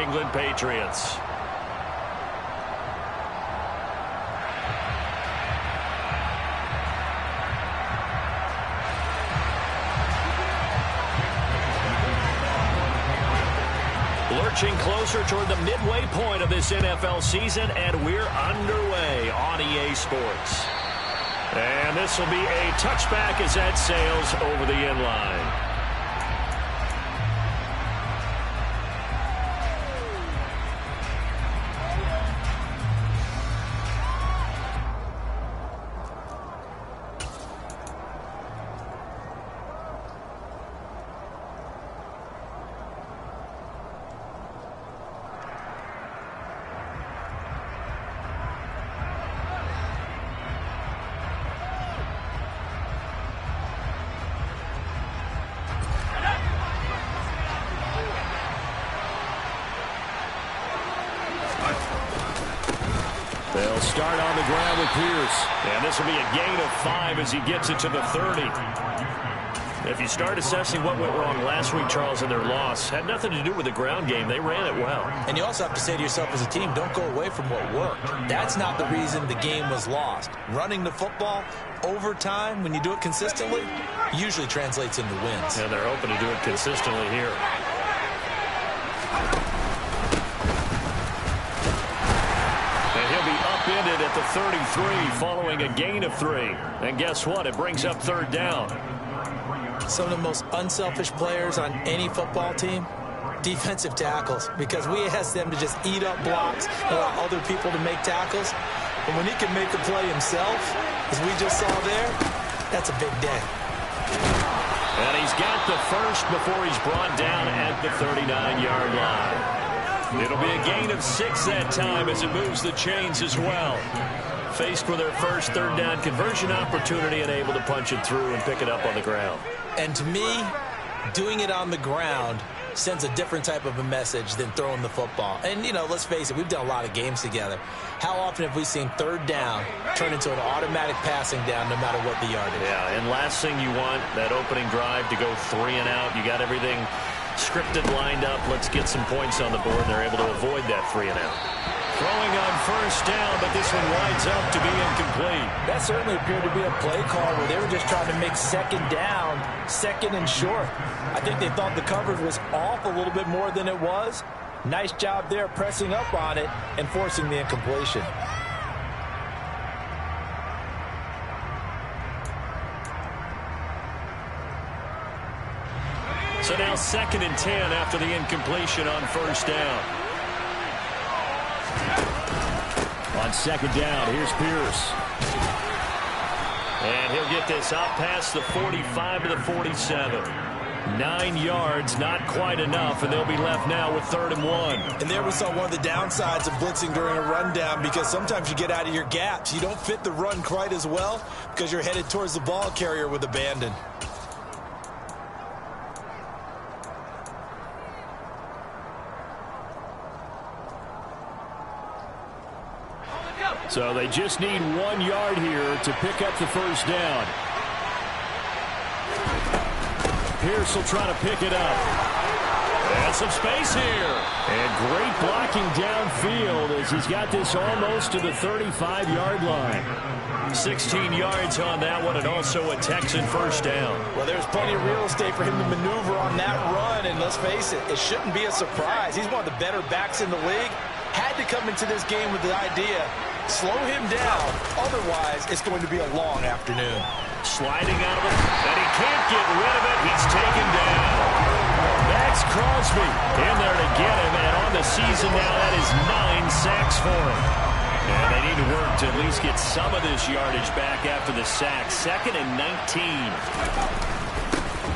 England Patriots. Lurching closer toward the midway point of this NFL season, and we're underway on EA Sports. And this will be a touchback as that sails over the end line. They'll start on the ground with Pierce. And this will be a gain of 5 as he gets it to the 30. If you start assessing what went wrong last week, Charles, in their loss, had nothing to do with the ground game. They ran it well. And you also have to say to yourself as a team, don't go away from what worked. That's not the reason the game was lost. Running the football over time, when you do it consistently, usually translates into wins. And they're hoping to do it consistently here. Upended at the 33 following a gain of 3. And guess what? It brings up third down. Some of the most unselfish players on any football team, defensive tackles, because we ask them to just eat up blocks and allow other people to make tackles. But when he can make a play himself, as we just saw there, that's a big day. And he's got the first before he's brought down at the 39-yard line. It'll be a gain of 6 that time as it moves the chains as well. Faced with their first third down conversion opportunity and able to punch it through and pick it up on the ground. And to me, doing it on the ground sends a different type of a message than throwing the football. And, you know, let's face it, we've done a lot of games together. How often have we seen third down turn into an automatic passing down no matter what the yardage? Yeah, and last thing you want, that opening drive to go 3 and out. You got everything scripted, lined up. Let's get some points on the board, and they're able to avoid that 3 and out. Throwing on first down, but this one winds up to be incomplete. That certainly appeared to be a play call where they were just trying to make second down, second and short. I think they thought the coverage was off a little bit more than it was. Nice job there pressing up on it and forcing the incompletion. So now 2nd and 10 after the incompletion on first down. On 2nd down, here's Pierce. And he'll get this out past the 45 to the 47. 9 yards, not quite enough, and they'll be left now with 3rd and 1. And there we saw one of the downsides of blitzing during a rundown, because sometimes you get out of your gaps. You don't fit the run quite as well because you're headed towards the ball carrier with abandon. So they just need 1 yard here to pick up the first down. Pierce will try to pick it up. And some space here. And great blocking downfield as he's got this almost to the 35-yard line. 16 yards on that one, and also a Texan first down. Well, there's plenty of real estate for him to maneuver on that run, and let's face it, it shouldn't be a surprise. He's one of the better backs in the league. Had to come into this game with the idea, slow him down, otherwise it's going to be a long afternoon. Sliding out of it, and he can't get rid of it. He's taken down. Max Crosby in there to get him, and on the season now, that is 9 sacks for him. And they need to work to at least get some of this yardage back after the sack. 2nd and 19.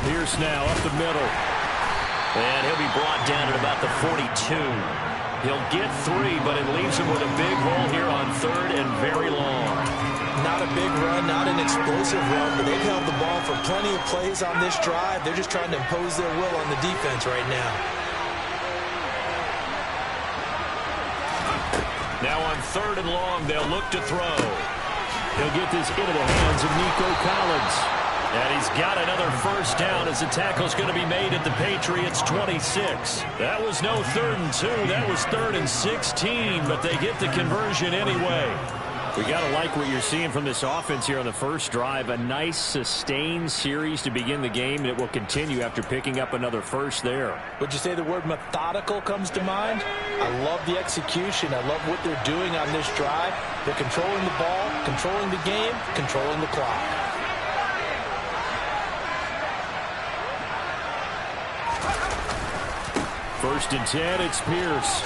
Pierce now up the middle. And he'll be brought down at about the 42. He'll get 3, but it leaves him with a big hole here on 3rd and very long. Not a big run, not an explosive run, but they've held the ball for plenty of plays on this drive. They're just trying to impose their will on the defense right now. Now on 3rd and long, they'll look to throw. He'll get this into the hands of Nico Collins. And he's got another first down as the tackle's going to be made at the Patriots 26. That was no 3rd and 2. That was 3rd and 16, but they get the conversion anyway. We got to like what you're seeing from this offense here on the first drive. A nice sustained series to begin the game, and it will continue after picking up another first there. Would you say the word methodical comes to mind? I love the execution. I love what they're doing on this drive. They're controlling the ball, controlling the game, controlling the clock. First and 10, it's Pierce.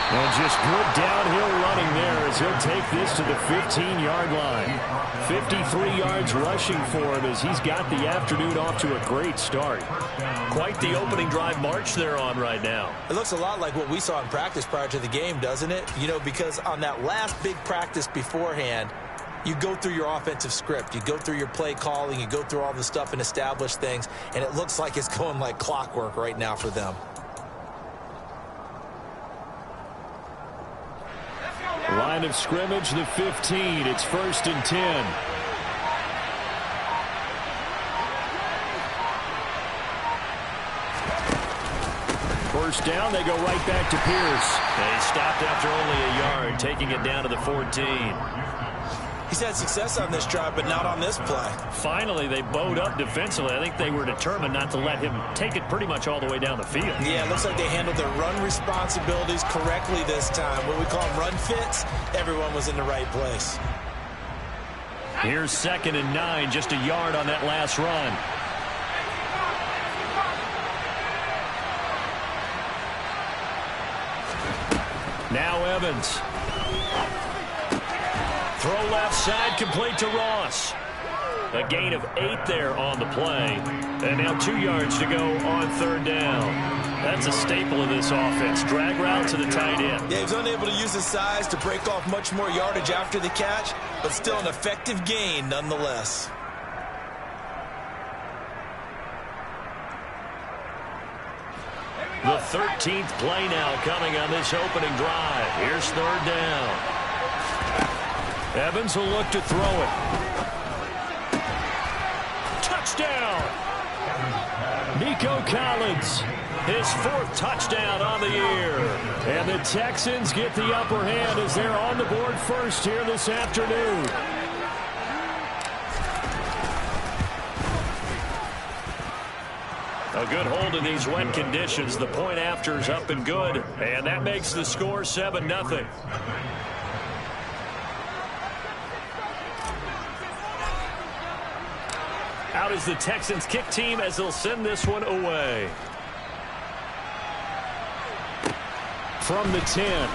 And just good downhill running there as he'll take this to the 15-yard line. 53 yards rushing for him as he's got the afternoon off to a great start. Quite the opening drive march they're on right now. It looks a lot like what we saw in practice prior to the game, doesn't it? You know, because on that last big practice beforehand, you go through your offensive script. You go through your play calling. You go through all the stuff and establish things. And it looks like it's going like clockwork right now for them. Line of scrimmage, the 15. It's 1st and 10. First down, they go right back to Pierce. They stopped after only a yard, taking it down to the 14. He's had success on this drive, but not on this play. Finally, they bowed up defensively. I think they were determined not to let him take it pretty much all the way down the field. Yeah, it looks like they handled their run responsibilities correctly this time. What we call them run fits, everyone was in the right place. Here's 2nd and 9, just a yard on that last run. Now Evans. Throw left side, complete to Ross. A gain of 8 there on the play. And now 2 yards to go on 3rd down. That's a staple of this offense. Drag route to the tight end. Yeah, he was unable to use his size to break off much more yardage after the catch, but still an effective gain nonetheless. The 13th play now coming on this opening drive. Here's 3rd down. Evans will look to throw it. Touchdown! Nico Collins, his 4th touchdown on the year. And the Texans get the upper hand as they're on the board first here this afternoon. A good hold in these wet conditions. The point after is up and good. And that makes the score 7-0. Out is the Texans kick team as they'll send this one away. From the 10.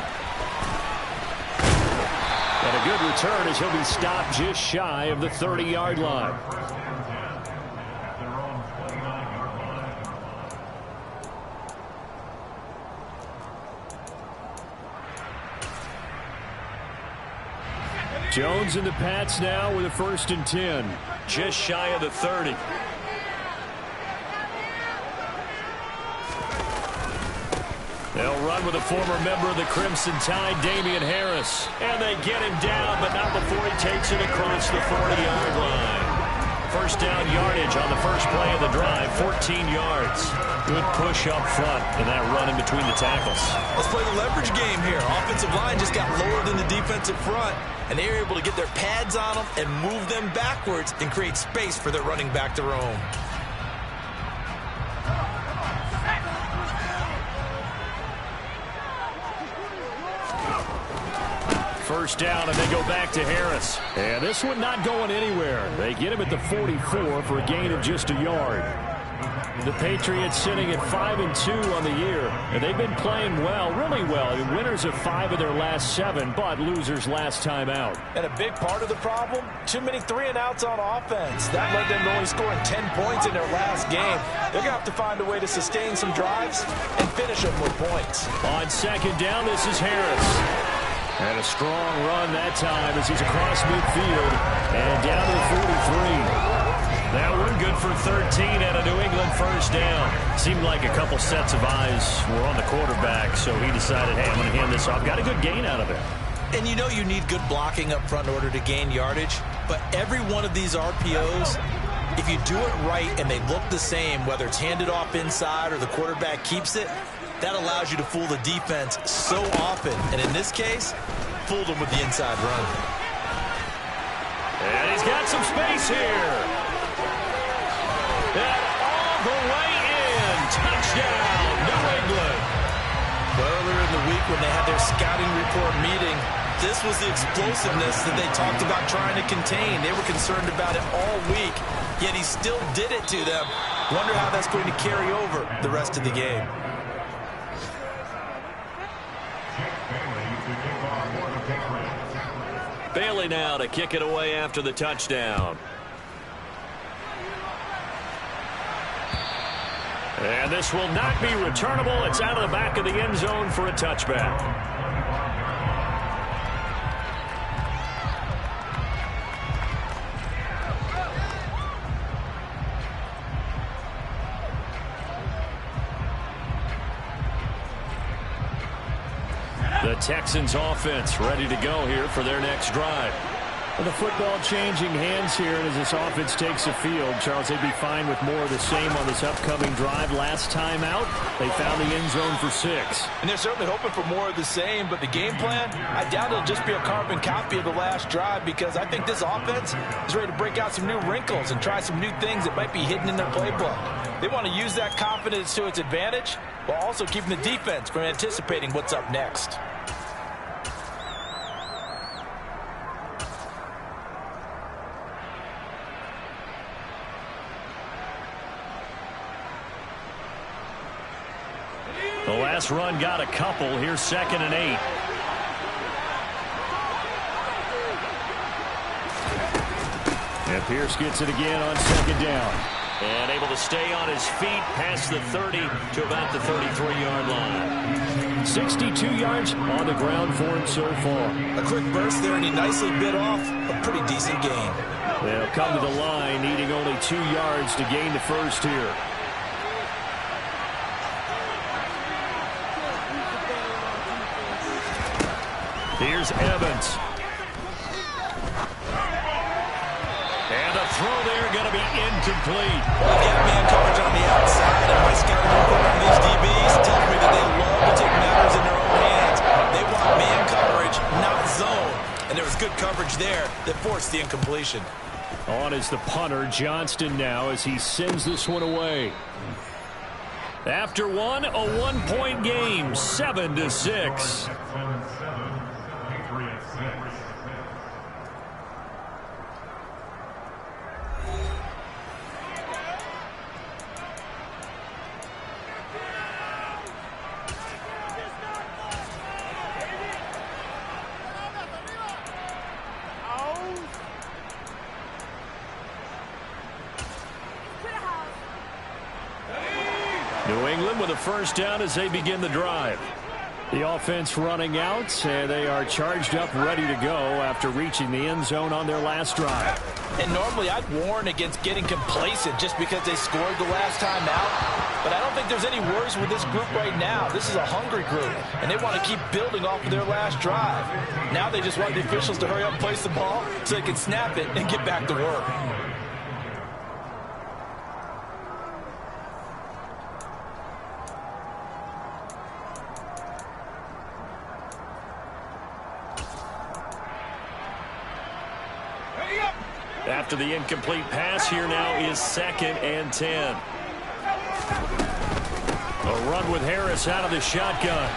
And a good return as he'll be stopped just shy of the 30-yard line. Jones and the Pats now with a 1st and 10. Just shy of the 30. They'll run with a former member of the Crimson Tide, Damian Harris. And they get him down, but not before he takes it across the 40-yard line. First down yardage on the first play of the drive, 14 yards. Good push up front and that run in between the tackles. Let's play the leverage game here. Offensive line just got lower than the defensive front, and they were able to get their pads on them and move them backwards and create space for their running back to roam. First down, and they go back to Harris. And this one not going anywhere. They get him at the 44 for a gain of just a yard. The Patriots sitting at 5-2 on the year, and they've been playing well, really well. I mean, winners of 5 of their last 7, but losers last time out. And a big part of the problem, too many 3-and-outs on offense. That led them to only scoring 10 points in their last game. They're going to have to find a way to sustain some drives and finish them with points. On second down, this is Harris. And a strong run that time as he's across midfield and down to the 43. That one good for 13 and a New England first down. Seemed like a couple sets of eyes were on the quarterback, so he decided, hey, I'm going to hand this off. Got a good gain out of it. And you know you need good blocking up front in order to gain yardage, but every one of these RPOs If you do it right and they look the same, whether it's handed off inside or the quarterback keeps it, that allows you to fool the defense so often. And in this case, fooled them with the inside run. And he's got some space here. And all the way in. Touchdown, New England. Earlier in the week when they had their scouting report meeting, this was the explosiveness that they talked about trying to contain. They were concerned about it all week, yet he still did it to them. Wonder how that's going to carry over the rest of the game. Bailey now to kick it away after the touchdown. And this will not be returnable. It's out of the back of the end zone for a touchback. The Texans offense ready to go here for their next drive. Well, the football changing hands here, and as this offense takes the field, Charles, they'd be fine with more of the same on this upcoming drive. Last time out, they found the end zone for 6. And they're certainly hoping for more of the same, but the game plan, I doubt it'll just be a carbon copy of the last drive, because I think this offense is ready to break out some new wrinkles and try some new things that might be hidden in their playbook. They want to use that confidence to its advantage, while also keeping the defense from anticipating what's up next. The last run got a couple. Here's 2nd and 8. And Pierce gets it again on 2nd down. And able to stay on his feet past the 30 to about the 33-yard line. 62 yards on the ground for him so far. A quick burst there, and he nicely bit off a pretty decent gain. They'll come to the line, needing only 2 yards to gain the first here. Here's Evans. And the throw there going to be incomplete. Well, get man coverage on the outside, and my scouting report on these DBs tells me that they love to take matters in their own hands. They want man coverage, not zone. And there was good coverage there that forced the incompletion. On is the punter, Johnston, now as he sends this one away. After one, a one-point game, 7-6. New England with a first down as they begin the drive. The offense running out, and they are charged up, ready to go after reaching the end zone on their last drive. And normally I'd warn against getting complacent just because they scored the last time out. But I don't think there's any worries with this group right now. This is a hungry group, and they want to keep building off of their last drive. Now they just want the officials to hurry up and place the ball so they can snap it and get back to work. After the incomplete pass, here now is 2nd and 10. A run with Harris out of the shotgun.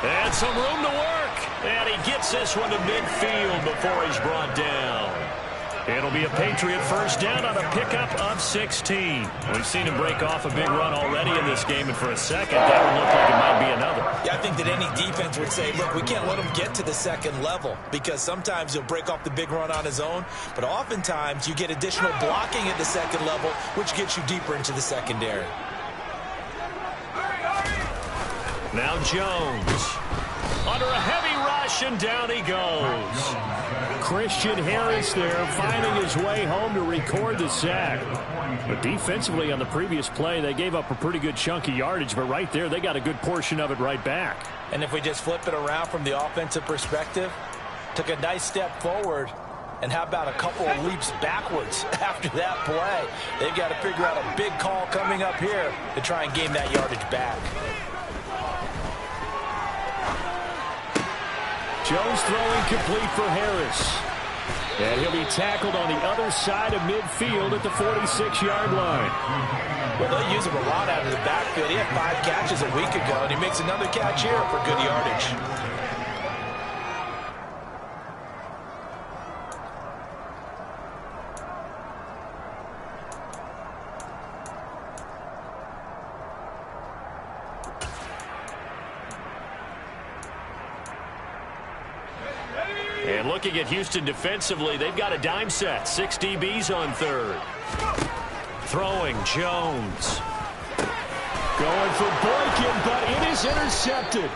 And some room to work. And he gets this one to midfield before he's brought down. It'll be a Patriot first down on a pickup of 16. We've seen him break off a big run already in this game, and for a second, that would look like it might be another. Yeah, I think that any defense would say, look, we can't let him get to the second level, because sometimes he'll break off the big run on his own, but oftentimes you get additional blocking at the second level, which gets you deeper into the secondary. Now Jones. Under a heavy rush, and down he goes. Christian Harris there, finding his way home to record the sack. But defensively on the previous play, they gave up a pretty good chunk of yardage, but right there, they got a good portion of it right back. And if we just flip it around from the offensive perspective, took a nice step forward And how about a couple of leaps backwards after that play? They've got to figure out a big call coming up here to try and gain that yardage back. Jones throwing complete for Harris. And he'll be tackled on the other side of midfield at the 46-yard line. Well, they'll use him a lot out of the backfield. He had 5 catches a week ago, and he makes another catch here for good yardage. And looking at Houston defensively, they've got a dime set. 6 DBs on third. Throwing, Jones. Going for Boykin, but it is intercepted.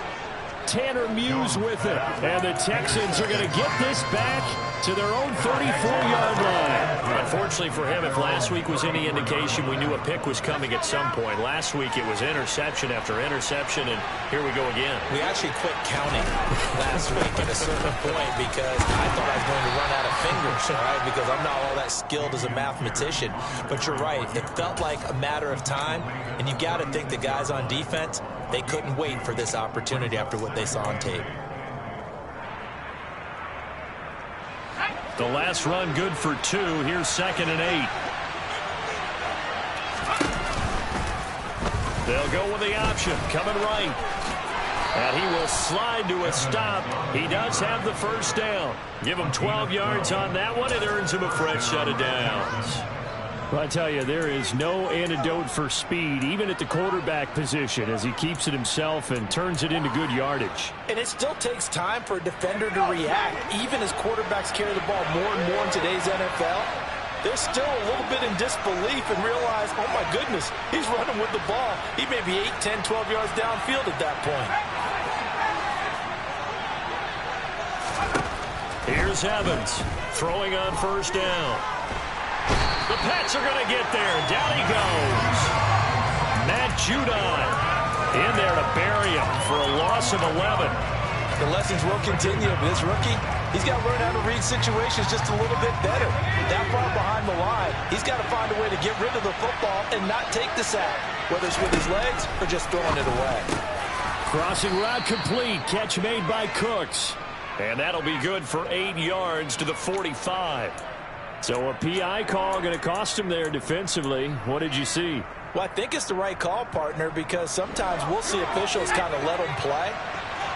Tanner Muse with it. And the Texans are going to get this back to their own 34-yard line. Unfortunately for him, if last week was any indication, we knew a pick was coming at some point. Last week it was interception after interception, and here we go again. We actually quit counting last week at a certain point because I thought I was going to run out of fingers, all right, because I'm not all that skilled as a mathematician. But you're right. It felt like a matter of time, and you got to think the guys on defense, they couldn't wait for this opportunity after what they saw on tape. The last run good for 2. Here's 2nd and 8. They'll go with the option. Coming right. And he will slide to a stop. He does have the first down. Give him 12 yards on that one. It earns him a fresh set of downs. Well, I tell you, there is no antidote for speed, even at the quarterback position, as he keeps it himself and turns it into good yardage. And it still takes time for a defender to react, even as quarterbacks carry the ball more and more in today's NFL. They're still a little bit in disbelief and realize, oh my goodness, he's running with the ball. He may be 8, 10, 12 yards downfield at that point. Here's Evans throwing on first down. The Pats are going to get there. Down he goes. Matt Judon in there to bury him for a loss of 11. The lessons will continue. This rookie, he's got to learn how to read situations just a little bit better. That far behind the line, he's got to find a way to get rid of the football and not take the sack, whether it's with his legs or just throwing it away. Crossing route complete. Catch made by Cooks. And that'll be good for 8 yards to the 45. So a PI call going to cost him there defensively. What did you see? Well, I think it's the right call, partner, because sometimes we'll see officials kind of let them play.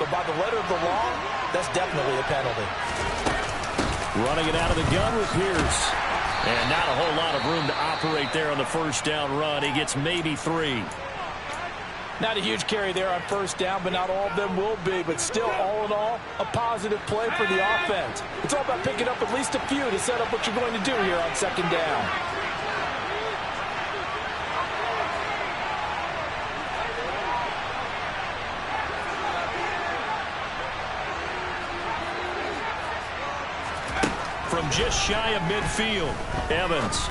But by the letter of the law, that's definitely a penalty. Running it out of the gun with Pierce. And not a whole lot of room to operate there on the first down run. He gets maybe 3. Not a huge carry there on first down, but not all of them will be. But still, all in all, a positive play for the offense. It's all about picking up at least a few to set up what you're going to do here on second down. From just shy of midfield, Evans.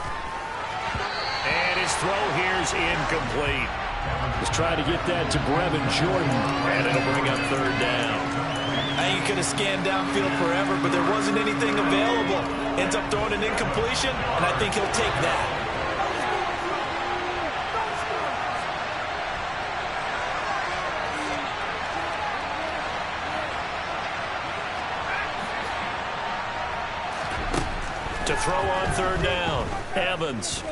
And his throw here's incomplete. He's trying to get that to Brevin Jordan, and it'll bring up third down. I think he could have scanned downfield forever, but there wasn't anything available. Ends up throwing an incompletion, and I think he'll take that. To throw on third down, Evans.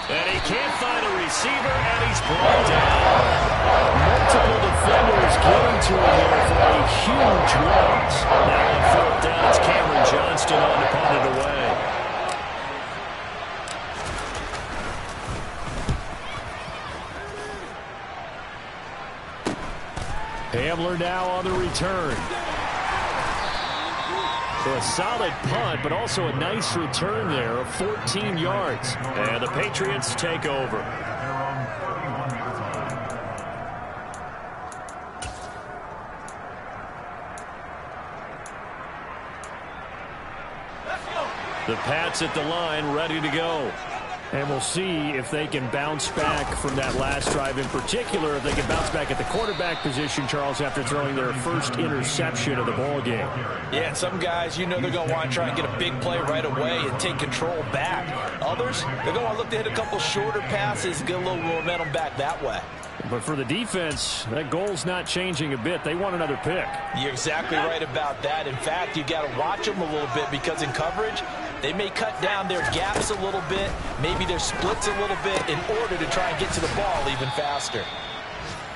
And he can't find a receiver, and he's brought down. Multiple defenders getting to him there for a huge loss. Now on fourth down, it's Cameron Johnston on to punt it away. Hamler now on the return. So a solid punt, but also a nice return there of 14 yards. And the Patriots take over. The Pats at the line, ready to go. And we'll see if they can bounce back from that last drive, in particular, if they can bounce back at the quarterback position, Charles, after throwing their first interception of the ball game. Yeah, and some guys, you know they're going to want to try and get a big play right away and take control back. Others, they're going to want to look to hit a couple shorter passes, get a little momentum back that way. But for the defense, that goal's not changing a bit. They want another pick. You're exactly right about that. In fact, you got to watch them a little bit because in coverage, they may cut down their gaps a little bit, maybe their splits a little bit in order to try and get to the ball even faster.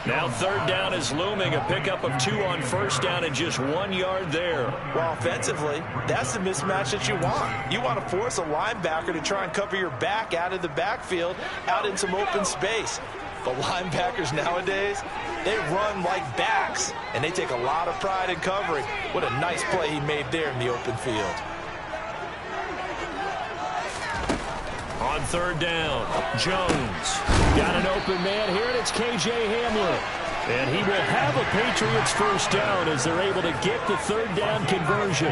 Now third down is looming, a pickup of 2 on first down and just 1 yard there. Well, offensively, that's the mismatch that you want. You want to force a linebacker to try and cover your back out of the backfield, out in some open space. But linebackers nowadays, they run like backs, and they take a lot of pride in covering. What a nice play he made there in the open field. On third down, Jones got an open man here, and it's K.J. Hamler. And he will have a Patriots first down as they're able to get the third down conversion.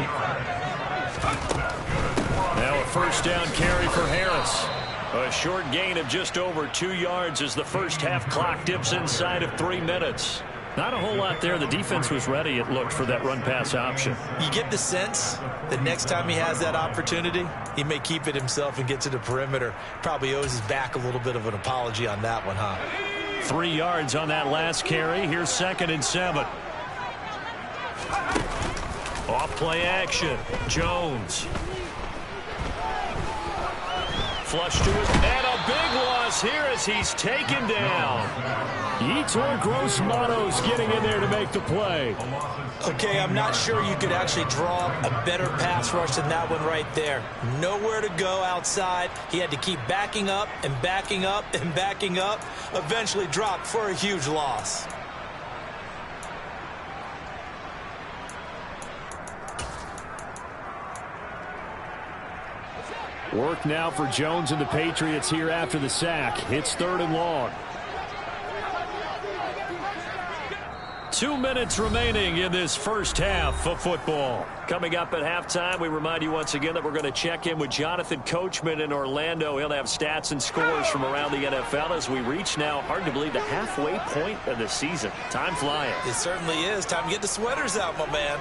Now a first down carry for Harris. A short gain of just over 2 yards as the first half clock dips inside of 3 minutes. Not a whole lot there. The defense was ready, it looked, for that run-pass option. You get the sense that next time he has that opportunity, he may keep it himself and get to the perimeter. Probably owes his back a little bit of an apology on that one, huh? 3 yards on that last carry. Here's 2nd and 7. Off play action. Jones. Flush to his, and a big loss here as he's taken down. Yetur Gross-Matos getting in there to make the play. Okay, I'm not sure you could actually draw a better pass rush than that one right there. Nowhere to go outside. He had to keep backing up and backing up and backing up. Eventually dropped for a huge loss. Work now for Jones and the Patriots here after the sack. It's 3rd and long. 2 minutes remaining in this first half of football. Coming up at halftime, we remind you once again that we're going to check in with Jonathan Coachman in Orlando. He'll have stats and scores from around the NFL as we reach now, hard to believe, the halfway point of the season. Time flying. It certainly is. Time to get the sweaters out, my man.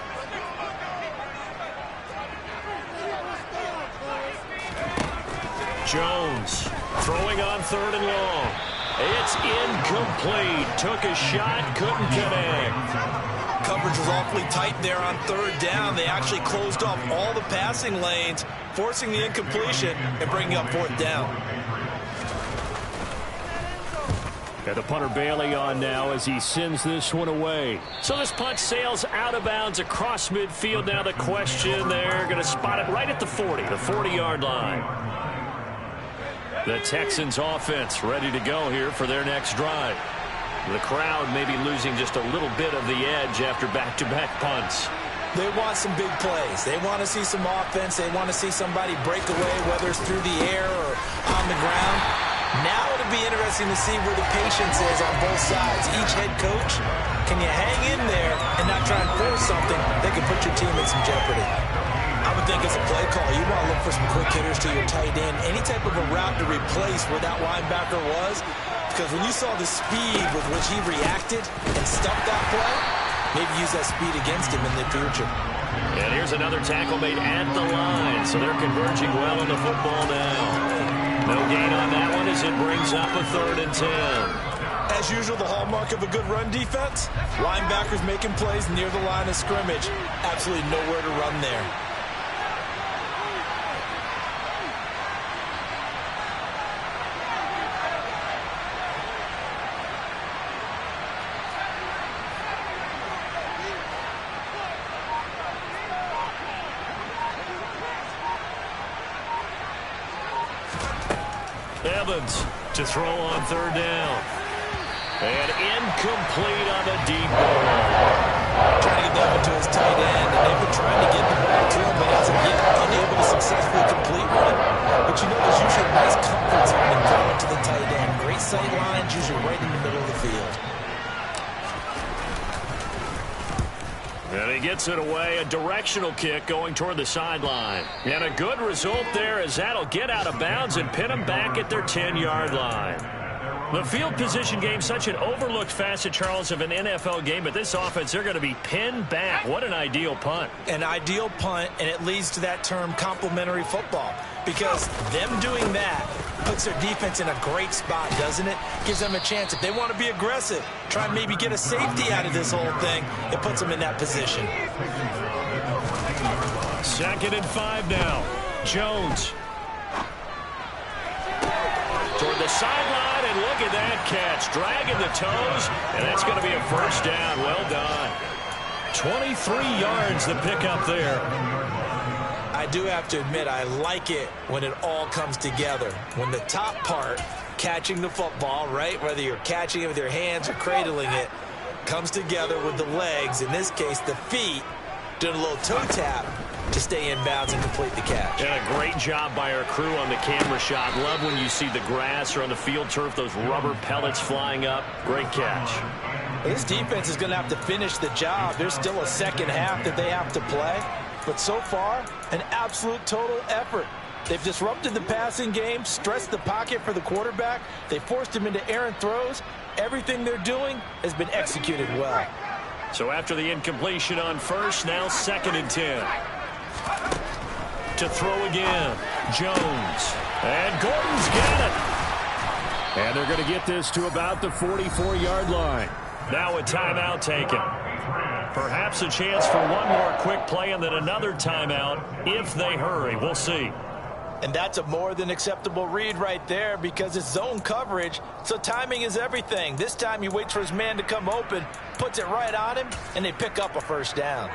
Jones throwing on 3rd and long. It's incomplete. Took a shot, couldn't connect. Coverage was awfully tight there on 3rd down. They actually closed off all the passing lanes, forcing the incompletion and bringing up 4th down. Got the punter Bailey on now as he sends this one away. So this punt sails out of bounds across midfield. Now the question, they're going to spot it right at the 40, the 40-yard line. The Texans offense ready to go here for their next drive. The crowd maybe losing just a little bit of the edge after back-to-back punts. They want some big plays. They want to see some offense. They want to see somebody break away, whether it's through the air or on the ground. Now it'll be interesting to see where the patience is on both sides. Each head coach, can you hang in there and not try and force something that can put your team in some jeopardy? I would think as a play call, you want to look for some quick hitters to your tight end. Any type of a route to replace where that linebacker was. Because when you saw the speed with which he reacted and stuffed that play, maybe use that speed against him in the future. And here's another tackle made at the line. So they're converging well on the football now. No gain on that one as it brings up a 3rd and 10. As usual, the hallmark of a good run defense, linebackers making plays near the line of scrimmage. Absolutely nowhere to run there. Evans to throw on 3rd down. And incomplete on the deep ball. Trying to get that one to his tight end, and they've been trying to get the ball to him, but as of yet, unable to successfully complete one. But you know, there's usually a nice comfort zone in throwing to the tight end. Great sight lines, usually right in the middle of the field. And he He gets it away, a directional kick going toward the sideline. And a good result there as that'll get out of bounds and pin them back at their 10-yard line. The field position game, such an overlooked facet, Charles, of an NFL game, but this offense, they're going to be pinned back. What an ideal punt. An ideal punt, and it leads to that term complementary football, because them doing that puts their defense in a great spot, doesn't it? Gives them a chance. If they want to be aggressive, try and maybe get a safety out of this whole thing, it puts them in that position. 2nd and 5 now. Jones. Toward the sideline, and look at that catch. Dragging the toes, and that's going to be a first down. Well done. 23 yards the pickup there. I do have to admit, I like it when it all comes together. When the top part, catching the football, right, whether you're catching it with your hands or cradling it, comes together with the legs, in this case the feet, doing a little toe tap to stay in bounds and complete the catch. And a great job by our crew on the camera shot. Love when you see the grass or on the field turf, those rubber pellets flying up. Great catch. This defense is going to have to finish the job. There's still a second half that they have to play. But so far, an absolute total effort. They've disrupted the passing game, stressed the pocket for the quarterback. They forced him into errant throws. Everything they're doing has been executed well. So after the incompletion on first, now 2nd and 10. To throw again, Jones. And Gordon's got it. And they're going to get this to about the 44-yard line. Now a timeout taken. Perhaps a chance for one more quick play and then another timeout if they hurry. We'll see. And that's a more than acceptable read right there because it's zone coverage, so timing is everything. This time he waits for his man to come open, puts it right on him, and they pick up a first down.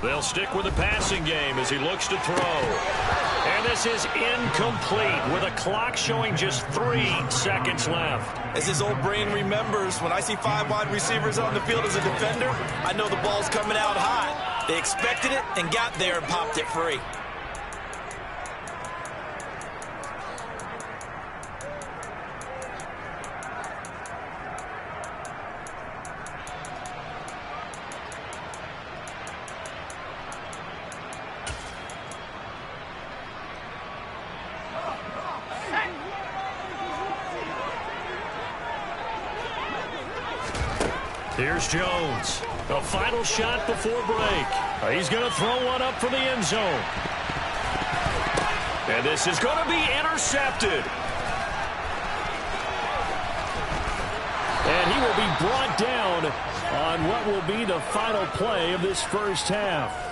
They'll stick with the passing game as he looks to throw. And this is incomplete with a clock showing just 3 seconds left. As his old brain remembers, when I see 5 wide receivers on the field as a defender, I know the ball's coming out hot. They expected it and got there and popped it free. Here's Jones. A final shot before break. He's going to throw one up for the end zone. And this is going to be intercepted. And he will be brought down on what will be the final play of this first half.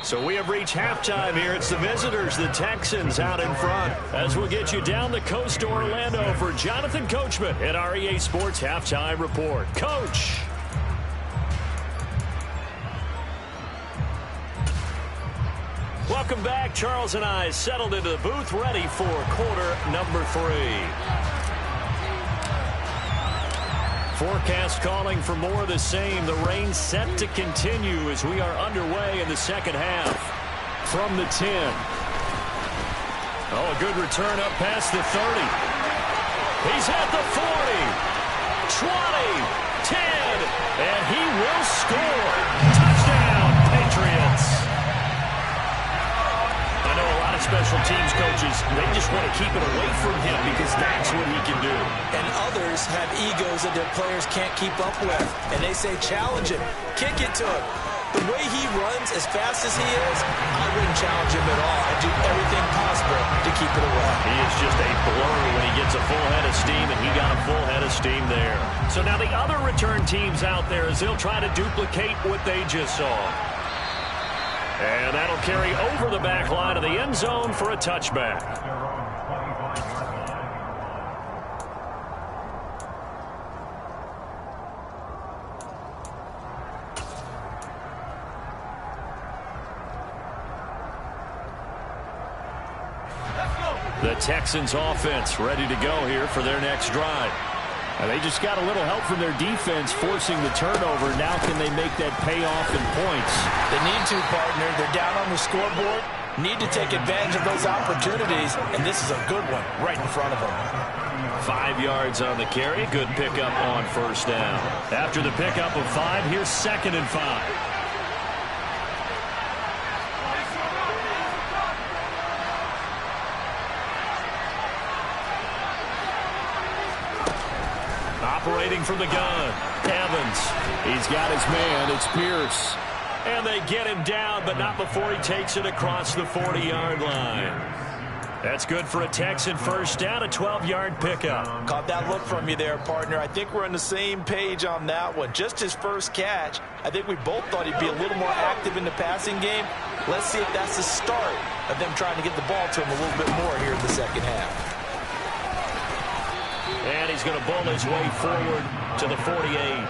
So we have reached halftime here. It's the visitors, the Texans, out in front. As we'll get you down the coast to Orlando for Jonathan Coachman at our EA Sports Halftime Report. Coach. Welcome back. Charles and I settled into the booth, ready for quarter number 3. Forecast calling for more of the same. The rain set to continue as we are underway in the second half. From the 10. Oh, a good return up past the 30. He's at the 40. 20. 10. And he will score. Touchdown, Patriots. I know a lot of special teams coaches, they just want to keep it away from him because that's what he can do. And others have egos that their players can't keep up with. And they say, challenge him, kick it to him. The way he runs as fast as he is, I wouldn't challenge him at all. I'd do everything possible to keep it away. He is just a blur when he gets a full head of steam, and he got a full head of steam there. So now the other return teams out there as they'll try to duplicate what they just saw. And that'll carry over the back line of the end zone for a touchback. The Texans offense ready to go here for their next drive. And they just got a little help from their defense forcing the turnover. Now can they make that pay off in points? They need to, partner. They're down on the scoreboard. need to take advantage of those opportunities, and this is a good one right in front of them. 5 yards on the carry. Good pickup on first down. After the pickup of 5, here's 2nd and 5. Operating from the gun, Evans. He's got his man. It's Pierce. And they get him down, but not before he takes it across the 40-yard line. That's good for a Texan first down, a 12-yard pickup. Caught that look from you there, partner. I think we're on the same page on that one. Just his first catch. I think we both thought he'd be a little more active in the passing game. Let's see if that's the start of them trying to get the ball to him a little bit more here in the second half. And he's going to bull his way forward to the 48.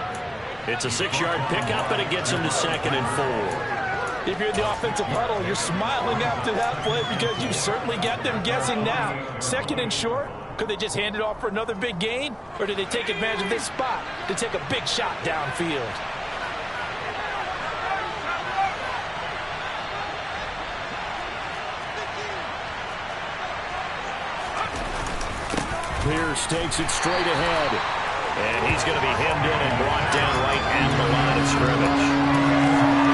It's a 6-yard pickup, and it gets him to 2nd and 4. If you're in the offensive huddle, you're smiling after that play because you've certainly got them guessing now. 2nd and short, could they just hand it off for another big gain? Or did they take advantage of this spot to take a big shot downfield? Pierce takes it straight ahead. And he's going to be hemmed in and brought down right at the line of scrimmage.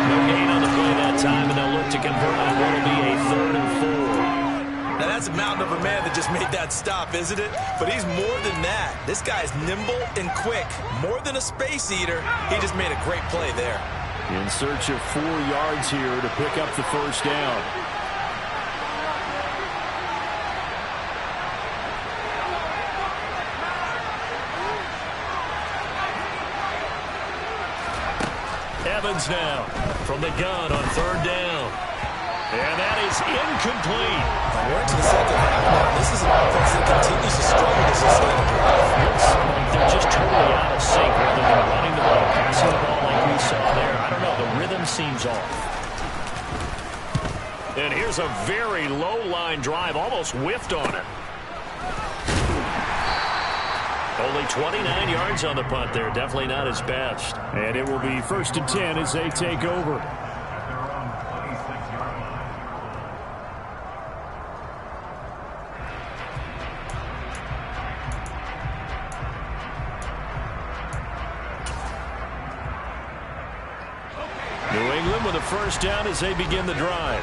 No gain on the play that time, and they'll look to convert on what will be a 3rd and 4. Now, that's a mountain of a man that just made that stop, isn't it? But he's more than that. This guy's nimble and quick. More than a space eater. He just made a great play there. In search of 4 yards here to pick up the first down. Evans now from the gun on 3rd down. And that is incomplete. We're into the second half now. This is an offense that continues to struggle to sustain a drive. Looks like they're just totally out of sync rather than running the ball, passing the ball like we saw there. I don't know. The rhythm seems off. And here's a very low line drive, almost whiffed on it. Only 29 yards on the punt there. Definitely not his best. And it will be 1st and 10 as they take over. New England with a first down as they begin the drive.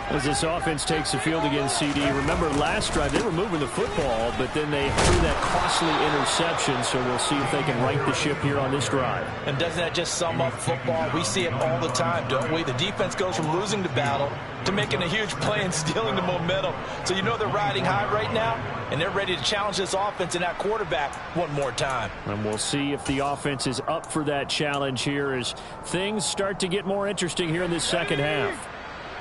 As this offense takes the field against CD, remember last drive they were moving the football, but then they threw that costly interception, so we'll see if they can right the ship here on this drive. And doesn't that just sum up football? We see it all the time, don't we? The defense goes from losing the battle to making a huge play and stealing the momentum. So you know they're riding high right now, and they're ready to challenge this offense and that quarterback one more time. And we'll see if the offense is up for that challenge here as things start to get more interesting here in this second half.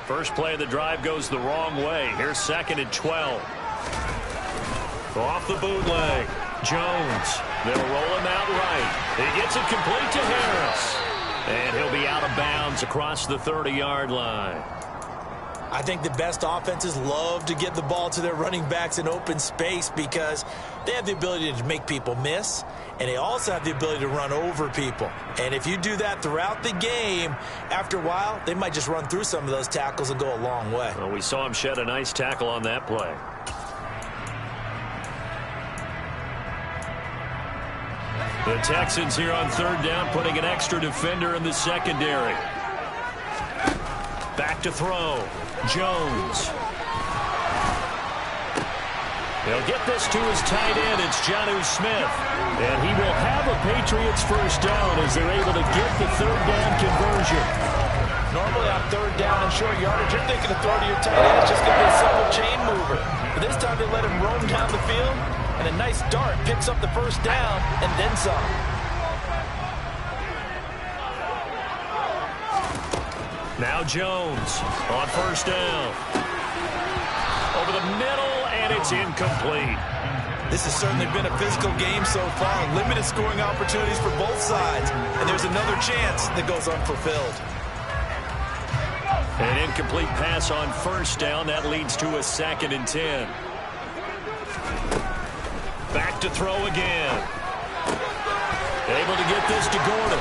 First play of the drive goes the wrong way. Here's 2nd and 12. Off the bootleg. Jones. They'll roll him out right. He gets it complete to Harris. And he'll be out of bounds across the 30-yard line. I think the best offenses love to get the ball to their running backs in open space because they have the ability to make people miss, and they also have the ability to run over people. And if you do that throughout the game, after a while, they might just run through some of those tackles and go a long way. Well, we saw him shed a nice tackle on that play. The Texans here on 3rd down, putting an extra defender in the secondary. Back to throw. Jones. They'll get this to his tight end. It's Jonnu Smith. And he will have a Patriots first down as they're able to get the 3rd down conversion. Normally on 3rd down and short yardage, you're thinking to throw to your tight end. It's just going to be a simple chain mover. But this time they let him roam down the field, and a nice dart picks up the first down and then some. Now Jones on 1st down. Over the middle, and it's incomplete. This has certainly been a physical game so far. Limited scoring opportunities for both sides. And there's another chance that goes unfulfilled. An incomplete pass on 1st down. That leads to a 2nd and 10. Back to throw again. Able to get this to Gordon.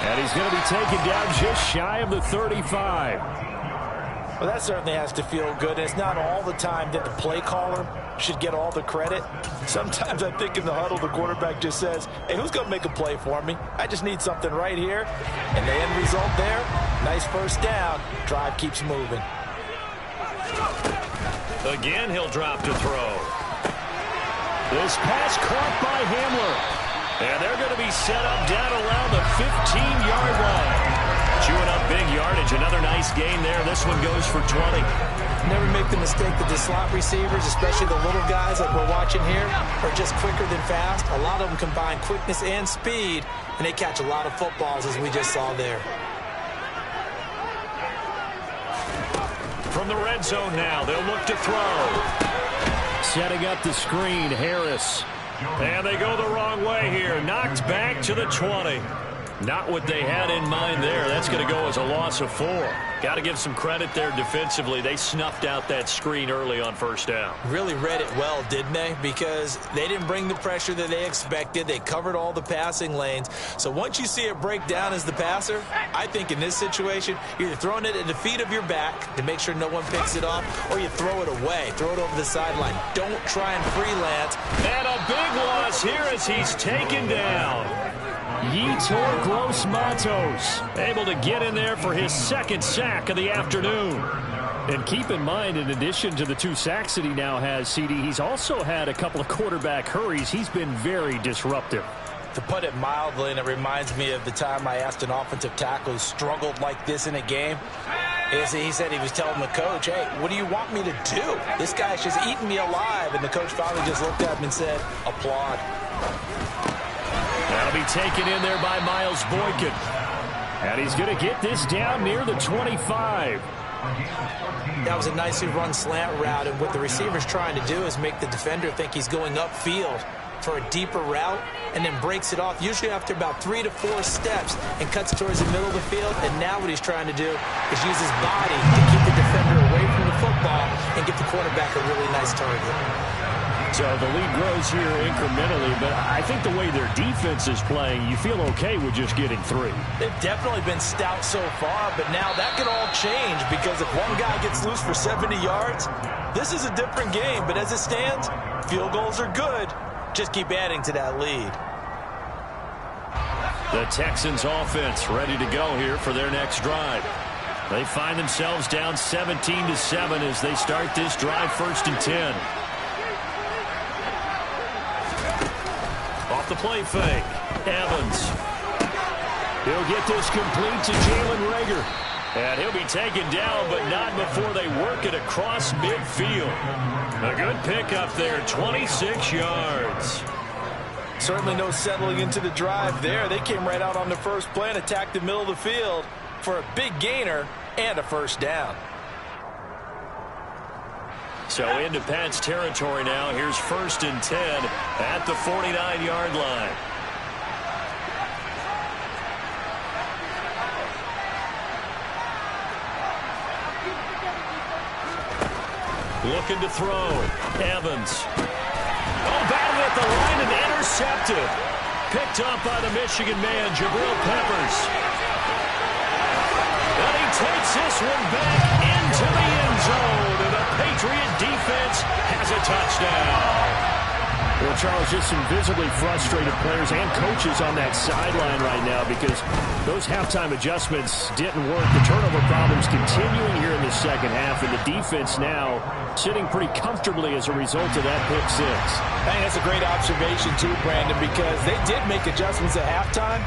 And he's going to be taken down just shy of the 35. Well, that certainly has to feel good. It's not all the time that the play caller should get all the credit. Sometimes I think in the huddle, the quarterback just says, hey, who's going to make a play for me? I just need something right here. And the end result there, nice first down. Drive keeps moving. Again, he'll drop to throw. This pass caught by Hamler. And they're going to be set up down around the 15-yard line. Chewing up big yardage. Another nice gain there. This one goes for 20. Never make the mistake that the slot receivers, especially the little guys like we're watching here, are just quicker than fast. A lot of them combine quickness and speed, and they catch a lot of footballs, as we just saw there. From the red zone now, they'll look to throw. Setting up the screen, Harris. And they go the wrong way here. Knocked back to the 20. Not what they had in mind there. That's going to go as a loss of 4. Got to give some credit there defensively. They snuffed out that screen early on first down. Really read it well, didn't they? Because they didn't bring the pressure that they expected. They covered all the passing lanes. So once you see it break down as the passer, I think in this situation, you're either throwing it at the feet of your back to make sure no one picks it off, or you throw it away. Throw it over the sideline. Don't try and freelance. And a big loss here as he's taken down. Yetur Gross-Matos able to get in there for his second sack of the afternoon. And keep in mind, in addition to the 2 sacks that he now has, CD, he's also had a couple of quarterback hurries. He's been very disruptive. To put it mildly, and it reminds me of the time I asked an offensive tackle who struggled like this in a game. He said he was telling the coach, hey, what do you want me to do? This guy's just eating me alive. And the coach finally just looked at him and said, applaud. That'll be taken in there by Miles Boykin. And he's going to get this down near the 25. That was a nicely run slant route, and what the receiver's trying to do is make the defender think he's going upfield for a deeper route, and then breaks it off, usually after about 3 to 4 steps, and cuts towards the middle of the field. And now what he's trying to do is use his body to keep the defender away from the football and get the quarterback a really nice target. So the lead grows here incrementally, but I think the way their defense is playing, you feel okay with just getting 3. They've definitely been stout so far, but now that could all change, because if one guy gets loose for 70 yards, this is a different game. But as it stands, field goals are good. Just keep adding to that lead. The Texans offense ready to go here for their next drive. They find themselves down 17-7 as they start this drive, 1st and 10. Off the play fake, Evans. He'll get this complete to Jalen Reagor. And he'll be taken down, but not before they work it across midfield. A good pickup there, 26 yards. Certainly no settling into the drive there. They came right out on the first play and attacked the middle of the field for a big gainer and a first down. So into Pat's territory now. Here's 1st and 10 at the 49-yard line. Looking to throw. Evans. Oh, batted at the line and intercepted. Picked up by the Michigan man, Jabril Peppers. And he takes this one back into the end zone. And the Patriot defense has a touchdown. Well, Charles, just some visibly frustrated players and coaches on that sideline right now because those halftime adjustments didn't work. The turnover problems continuing here in the second half, and the defense now sitting pretty comfortably as a result of that pick 6. I think that's a great observation too, Brandon, because they did make adjustments at halftime.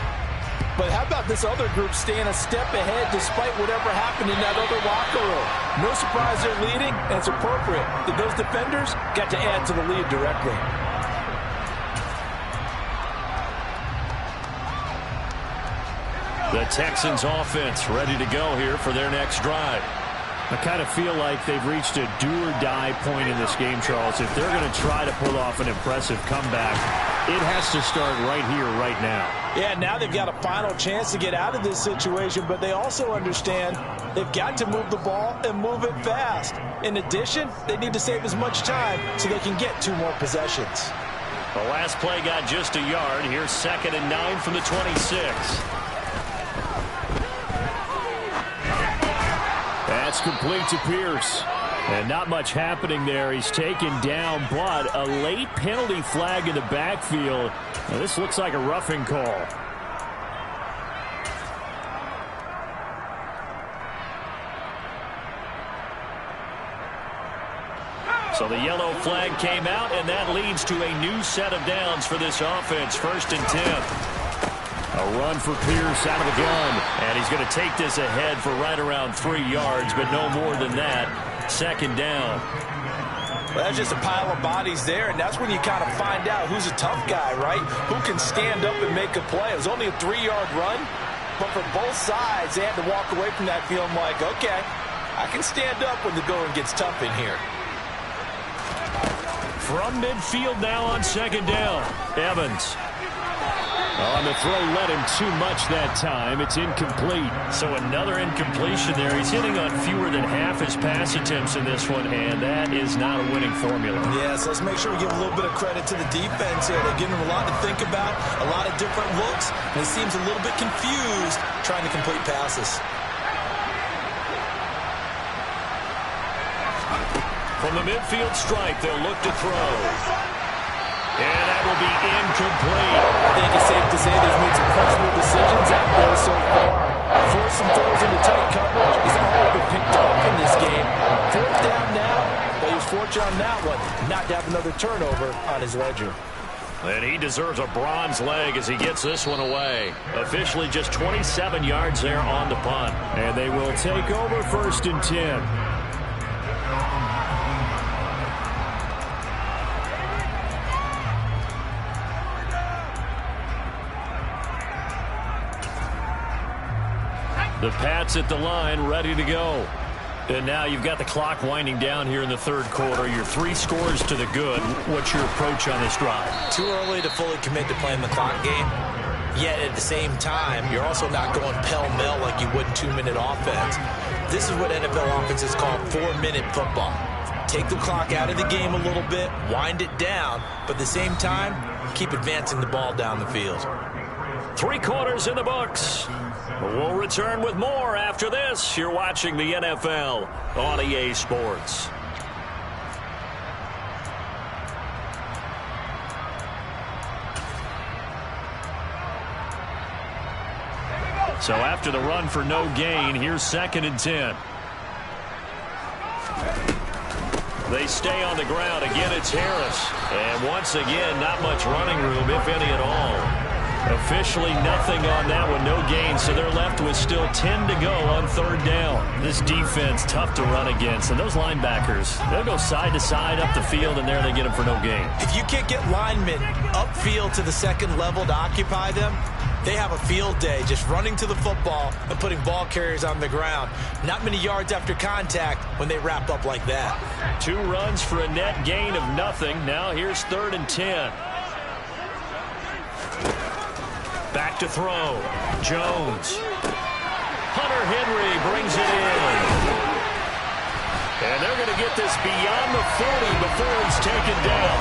But how about this other group staying a step ahead despite whatever happened in that other locker room? No surprise they're leading, and it's appropriate that those defenders got to add to the lead directly. The Texans offense ready to go here for their next drive. I kind of feel like they've reached a do-or-die point in this game, Charles. If they're going to try to pull off an impressive comeback, it has to start right here, right now. Yeah, now they've got a final chance to get out of this situation, but they also understand they've got to move the ball and move it fast. In addition, they need to save as much time so they can get 2 more possessions. The last play got just a yard. Here's 2nd and 9 from the 26. That's complete to Pierce. And not much happening there. He's taken down, but a late penalty flag in the backfield. Now, this looks like a roughing call. So the yellow flag came out, and that leads to a new set of downs for this offense. 1st and 10. A run for Pierce out of the gun. And he's going to take this ahead for right around 3 yards, but no more than that. 2nd down. Well, that's just a pile of bodies there, and that's when you kind of find out who's a tough guy, right? Who can stand up and make a play. It was only a 3-yard run, but for both sides, they had to walk away from that feeling like, okay, I can stand up when the going gets tough in here. From midfield now on 2nd down. Evans. On the throw, led him too much that time. It's incomplete. So another incompletion there. He's hitting on fewer than half his pass attempts in this one, and that is not a winning formula. Yeah, so let's make sure we give a little bit of credit to the defense here. They're giving him a lot to think about, a lot of different looks, and he seems a little bit confused trying to complete passes. From the midfield stripe, they'll look to throw. And that will be incomplete. I think it's safe to say they've made some questionable decisions out there so far. Forced some throws into tight coverage. He's all been picked up in this game. 4th down now, but he was fortunate on that one not to have another turnover on his ledger. And he deserves a bronze leg as he gets this one away. Officially just 27 yards there on the punt. And they will take over 1st and 10. The Pats at the line, ready to go. And now you've got the clock winding down here in the 3rd quarter. Your 3 scores to the good. What's your approach on this drive? Too early to fully commit to playing the clock game. Yet at the same time, you're also not going pell-mell like you would in 2-minute offense. This is what NFL offenses call 4-minute football. Take the clock out of the game a little bit, wind it down, but at the same time, keep advancing the ball down the field. 3 quarters in the books. We'll return with more after this. You're watching the NFL on EA Sports. So after the run for no gain, here's 2nd and 10. They stay on the ground. Again, it's Harris. And once again, not much running room, if any at all. Officially nothing on that one, no gain, so they're left with still 10 to go on 3rd down. This defense, tough to run against, and those linebackers, they'll go side to side up the field, and there they get them for no gain. If you can't get linemen upfield to the 2nd level to occupy them, they have a field day just running to the football and putting ball carriers on the ground. Not many yards after contact when they wrap up like that. 2 runs for a net gain of nothing. Now here's 3rd and 10. Back to throw. Jones. Hunter Henry brings it in. And they're going to get this beyond the 40 before he's taken down.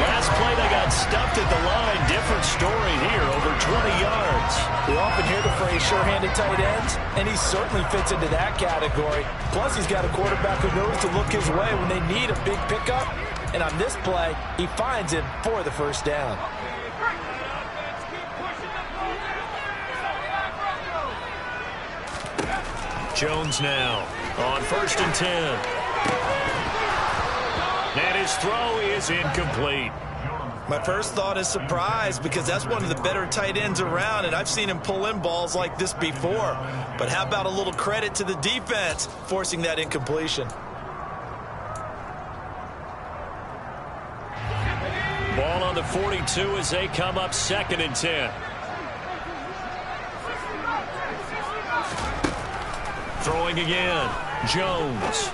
Last play they got stuffed at the line. Different story here, over 20 yards. We often hear the phrase sure-handed tight ends, and he certainly fits into that category. Plus, he's got a quarterback who knows to look his way when they need a big pickup. And on this play, he finds him for the 1st down. Jones now on 1st and 10. And his throw is incomplete. My first thought is surprise because that's one of the better tight ends around, and I've seen him pull in balls like this before. But how about a little credit to the defense forcing that incompletion? Ball on the 42 as they come up 2nd and 10. Throwing again. Jones.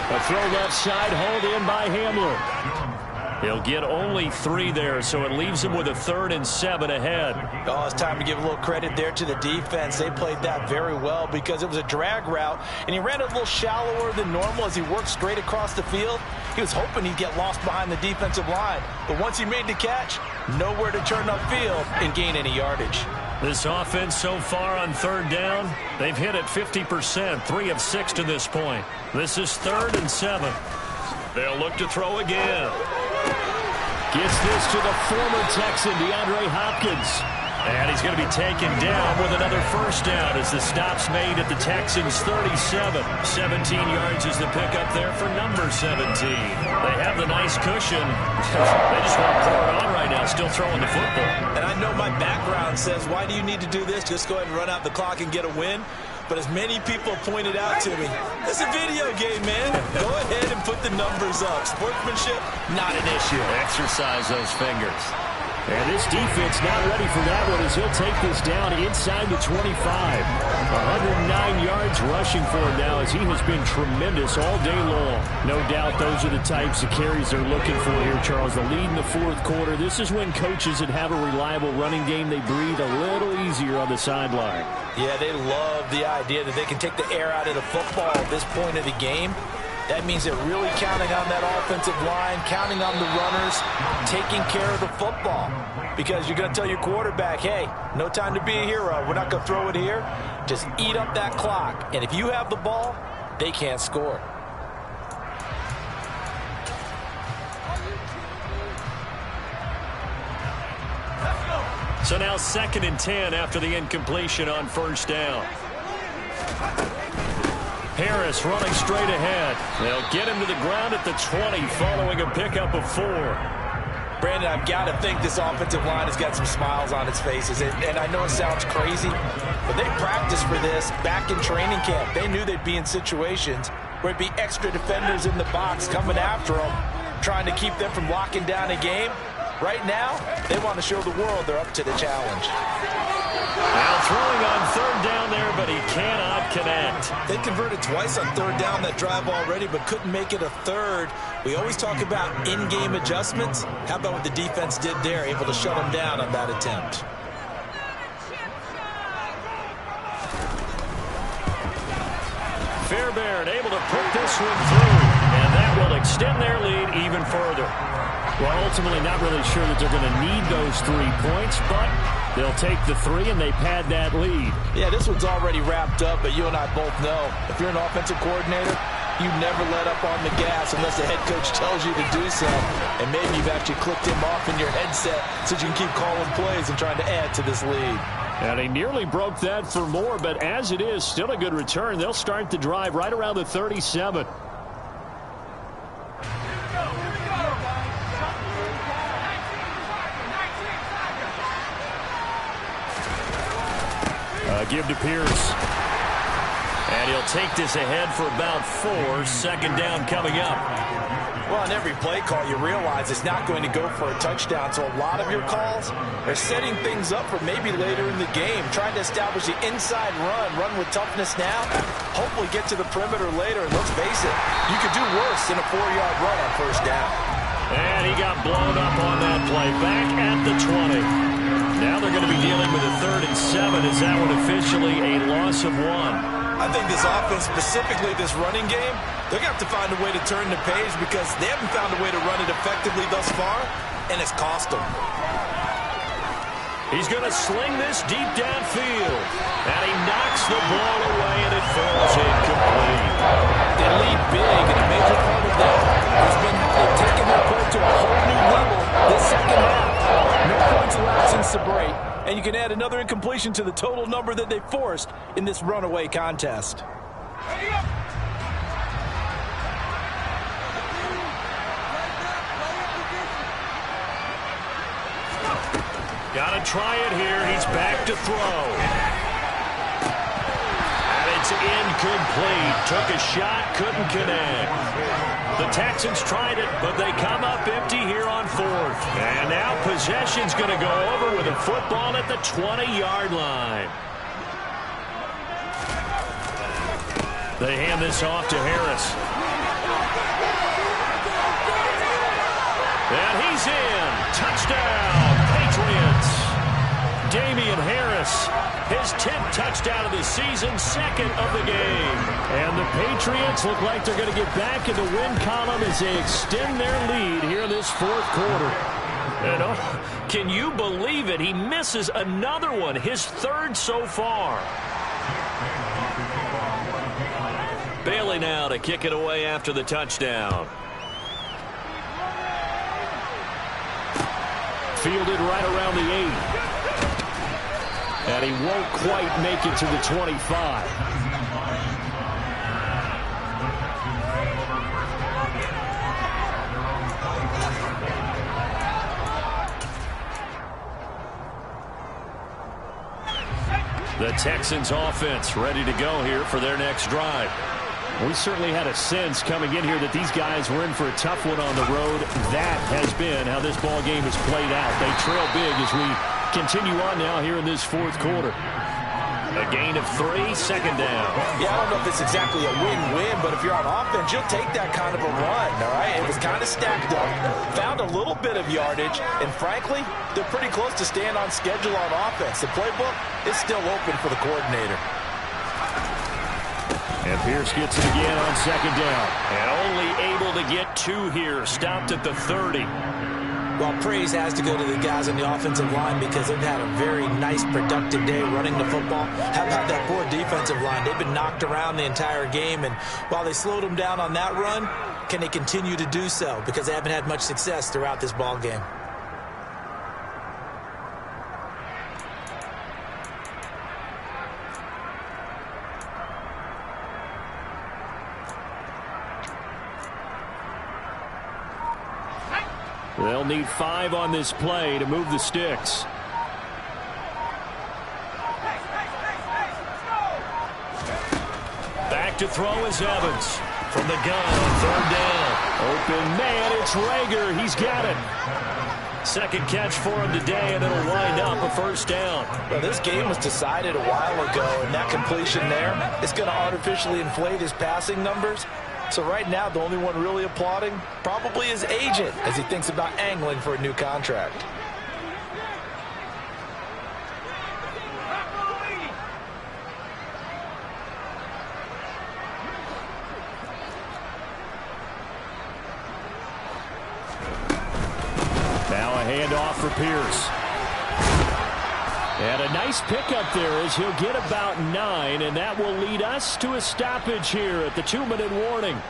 A throw left side, hauled in by Hamler. He'll get only 3 there, so it leaves him with a 3rd and 7 ahead. Oh, it's time to give a little credit there to the defense. They played that very well because it was a drag route, and he ran it a little shallower than normal as he worked straight across the field. He was hoping he'd get lost behind the defensive line, but once he made the catch, nowhere to turn upfield and gain any yardage. This offense so far on third down, they've hit it 50%, 3 of 6 to this point. This is 3rd and 7. They'll look to throw again. Gets this to the former Texan, DeAndre Hopkins. And he's going to be taken down with another first down as the stop's made at the Texans' 37. 17 yards is the pickup there for number 17. They have the nice cushion. They just want to pour it on right now, still throwing the football. And I know my background says, why do you need to do this? Just go ahead and run out the clock and get a win. But as many people pointed out to me, it's a video game, man. Go ahead and put the numbers up. Sportsmanship, not an issue. Exercise those fingers. And this defense not ready for that one as he'll take this down inside the 25. 109 yards rushing for him now as he has been tremendous all day long. No doubt those are the types of carries they're looking for here, Charles. The lead in the 4th quarter. This is when coaches that have a reliable running game, they breathe a little easier on the sideline. Yeah, they love the idea that they can take the air out of the football at this point of the game. That means they're really counting on that offensive line, counting on the runners, taking care of the football. Because you're going to tell your quarterback, hey, no time to be a hero. We're not going to throw it here. Just eat up that clock. And if you have the ball, they can't score. So now 2nd and 10 after the incompletion on first down. Harris running straight ahead. They'll get him to the ground at the 20 following a pickup of 4. Brandon, I've got to think this offensive line has got some smiles on its faces. And I know it sounds crazy, but they practiced for this back in training camp. They knew they'd be in situations where it'd be extra defenders in the box coming after them, trying to keep them from locking down a game. Right now, they want to show the world they're up to the challenge. Now throwing on 3rd down there, but he cannot connect. They converted twice on 3rd down that drive already, but couldn't make it a 3rd. We always talk about in-game adjustments. How about what the defense did there, able to shut them down on that attempt? Fairbairn able to put this one through, and that will extend their lead even further. Well, ultimately not really sure that they're going to need those 3 points, but they'll take the 3 and they pad that lead. Yeah, this one's already wrapped up, but you and I both know if you're an offensive coordinator, you never let up on the gas unless the head coach tells you to do so. And maybe you've actually clicked him off in your headset so you can keep calling plays and trying to add to this lead. And he nearly broke that for more, but as it is, still a good return. They'll start the drive right around the 37. Give to Pierce. And he'll take this ahead for about 4. 2nd down coming up. Well, on every play call, you realize it's not going to go for a touchdown. So a lot of your calls are setting things up for maybe later in the game, trying to establish the inside run with toughness now, hopefully get to the perimeter later. And let's face it, you could do worse than a 4-yard run on first down. And he got blown up on that play. Back at the 20. Now they're going to be dealing with a 3rd and 7. Is that one officially a loss of 1? I think this offense, specifically this running game, they're going to have to find a way to turn the page because they haven't found a way to run it effectively thus far, and it's cost them. He's going to sling this deep downfield, and he knocks the ball away, and it falls incomplete. They lead big, and a major part of that has been they've taken their play to a whole new level this 2nd half. No points allowed since the break, and you can add another incompletion to the total number that they forced in this runaway contest. Got to try it here. He's back to throw. And it's incomplete. Took a shot, couldn't connect. The Texans tried it, but they come up empty here on 4th. And now possession's going to go over with a football at the 20-yard line. They hand this off to Harris. And he's in. Touchdown, Patriots. Damian Harris, his 10th touchdown of the season, 2nd of the game. And the Patriots look like they're going to get back in the win column as they extend their lead here in this 4th quarter. And can you believe it? He misses another one, his third so far. Bailey now to kick it away after the touchdown. Fielded right around the 8. And he won't quite make it to the 25. The Texans offense ready to go here for their next drive. We certainly had a sense coming in here that these guys were in for a tough one on the road. That has been how this ball game has played out. They trail big as we continue on now here in this fourth quarter. A gain of 3, second down. Yeah, I don't know if it's exactly a win-win, but if you're on offense, you'll take that kind of a run, all right? It was kind of stacked up, found a little bit of yardage, and frankly, they're pretty close to staying on schedule on offense. The playbook is still open for the coordinator. And Pierce gets it again on second down. And only able to get 2 here, stopped at the 30. Well, praise has to go to the guys on the offensive line because they've had a very nice, productive day running the football. How about that poor defensive line? They've been knocked around the entire game, and while they slowed them down on that run, can they continue to do so? Because they haven't had much success throughout this ball game. They'll need 5 on this play to move the sticks. Back to throw is Evans from the gun on third down. Open man, it's Rager. He's got it. Second catch for him today, and it'll wind up a first down. Well, this game was decided a while ago, and that completion there is going to artificially inflate his passing numbers. So right now, the only one really applauding probably his agent as he thinks about angling for a new contract. Now a handoff for Pierce. And a nice pickup there as he'll get about 9, and that will lead us to a stoppage here at the 2-minute warning.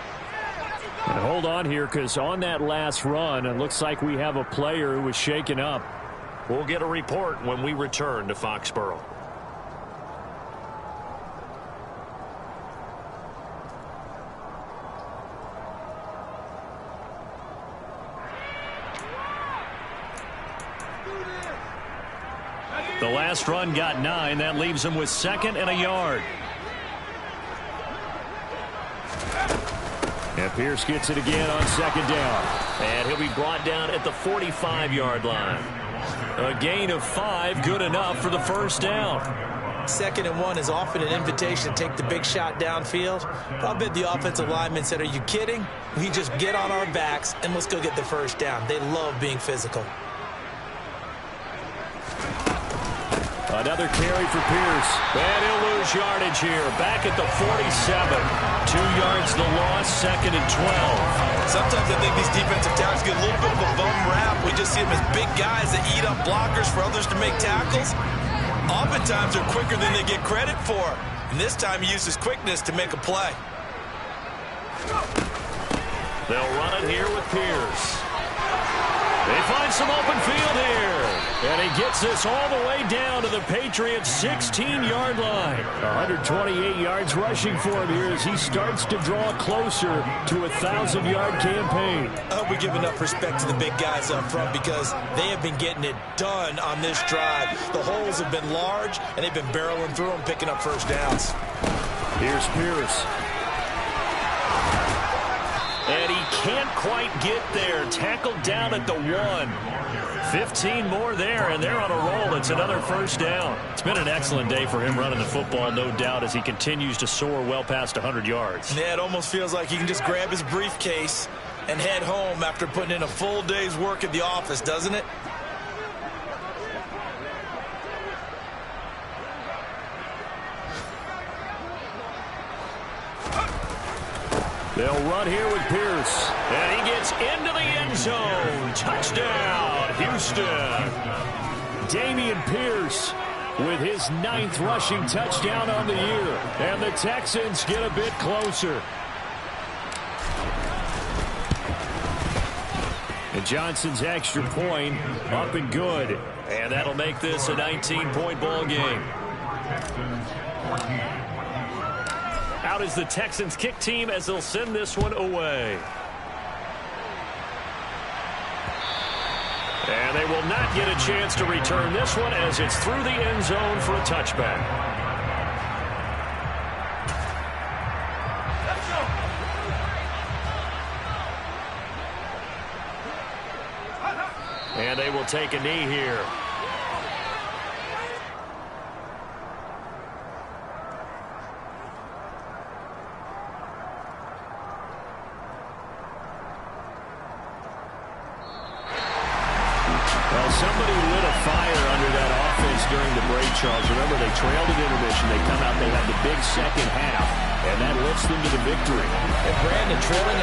And hold on here, because on that last run, it looks like we have a player who was shaken up. We'll get a report when we return to Foxborough. The last run got 9. That leaves him with 2nd and a yard. And Pierce gets it again on second down. And he'll be brought down at the 45-yard line. A gain of 5, good enough for the first down. 2nd and 1 is often an invitation to take the big shot downfield. I'll bet the offensive lineman said, are you kidding? We just get on our backs and let's go get the first down. They love being physical. Another carry for Pierce. And he'll lose yardage here. Back at the 47. 2 yards the loss, 2nd and 12. Sometimes I think these defensive tackles get a little bit of a bum rap. We just see them as big guys that eat up blockers for others to make tackles. Oftentimes they're quicker than they get credit for. And this time he uses quickness to make a play. They'll run it here with Pierce. They find some open field here. And he gets this all the way down to the Patriots' 16-yard line. 128 yards rushing for him here as he starts to draw closer to a 1,000-yard campaign. I hope we give enough respect to the big guys up front because they have been getting it done on this drive. The holes have been large, and they've been barreling through them, picking up first downs. Here's Pierce. And he can't quite get there. Tackled down at the 1. 15 more there, and they're on a roll. It's another first down. It's been an excellent day for him running the football, no doubt, as he continues to soar well past 100 yards. Yeah, it almost feels like he can just grab his briefcase and head home after putting in a full day's work at the office, doesn't it? They'll run here with Pierce. And he gets into the end zone. Touchdown, Houston. Dameon Pierce with his 9th rushing touchdown on the year. And the Texans get a bit closer. And Johnson's extra point up and good. And that'll make this a 19-point ball game. Out is the Texans kick team as they'll send this one away. And they will not get a chance to return this one as it's through the end zone for a touchback. And they will take a knee here. Well, somebody lit a fire under that offense during the break, Charles. Remember, they trailed at intermission. They come out, they have the big second half, and that lifts them to the victory. And Brandon, trailing